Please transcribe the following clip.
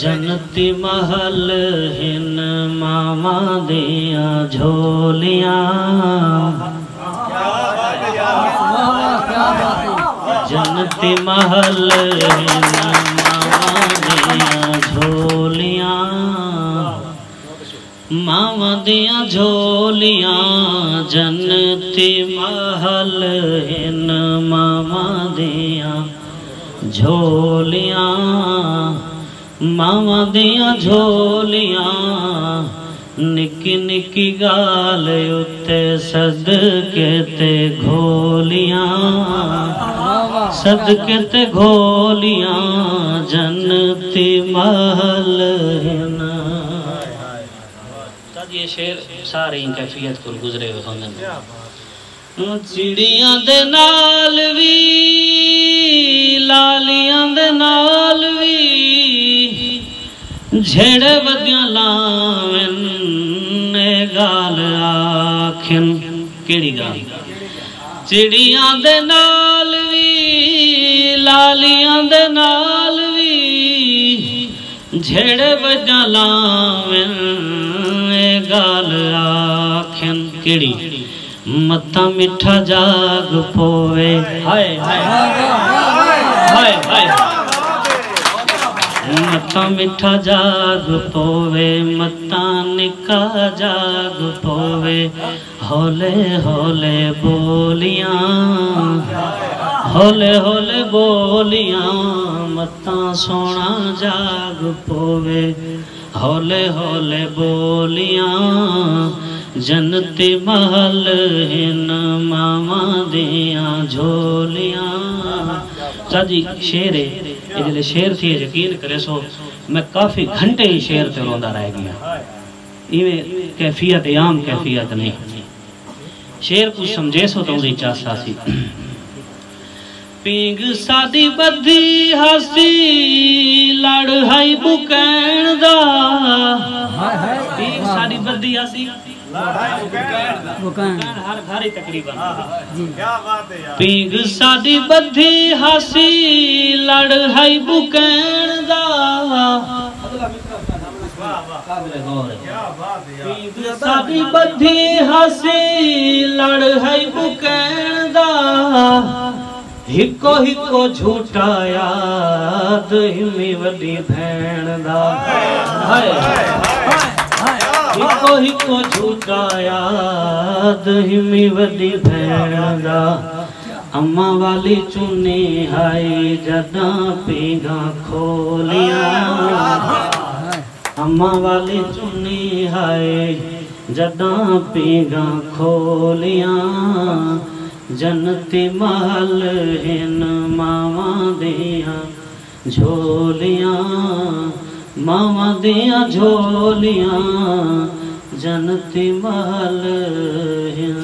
जनती महल हिन मामा दिया झोलियां, जनती महल हिन मामा दिया झोलियां, मामा दिया झोलियां। जनती महल हिन मामा दिया झोलियां, मामा दिया झोलियां। निकी निकी गाल उत्ते सदके ते घोलियां, सदके ते घोलियां। जनती महल हिन। ये शेर सारे कैफियत को गुजरे हुए होंगे। चिड़ियां दे नाल वी लालियां दे नाल वी झेड़े वदियां लावन गाल आखिन। केड़ी गाल? चिड़ियां दे नाल वी लालियां दे नाल वी झेड़े वदियां लावन गाल आखिन। केड़ी? मत्ता मिठा जाग पोवे। हाय हाय हाय हाय। मत्ता मिठा जाग पोवे, मत्ता निका जाग पोवे। होले होले बोलियां, होले होले बोलियां। मत्ता सोना जाग पोवे, होले होले बोलियां। जनती महल हिन मामा दिया झोलियां। जी शेर है, ये शेर थी यकीन करे सो मैं काफी घंटे ही शेर ते रोंदा रह गया। इवें कैफियत आम कैफियत नहीं। शेर कुछ समझे सो तो चासा सी। पींग सादी बद्धी हसी लड़ हाई बुकैन दा। पींग सादी बद्धी हसी हर घर ही तकरीबन। पींग सादी बद्धी हसी लड़ हाई बुकैन दा। पींग सादी बद्धी हसी लड़ हाई बुकैन दा। हिको हिको झूठा याद हिमी वडी भैन दा। हिको हिको झूठा याद हिमी वडी भैन दा। अम्मा वाली चुनी हाई जदा पींगा खोलियां। अम्मा वाली चुनी हाई जदा पींगा खोलियां। जनती महल हिन मामा दिया झोलियां, मामा दिया झोलियां। जनती महल हिन।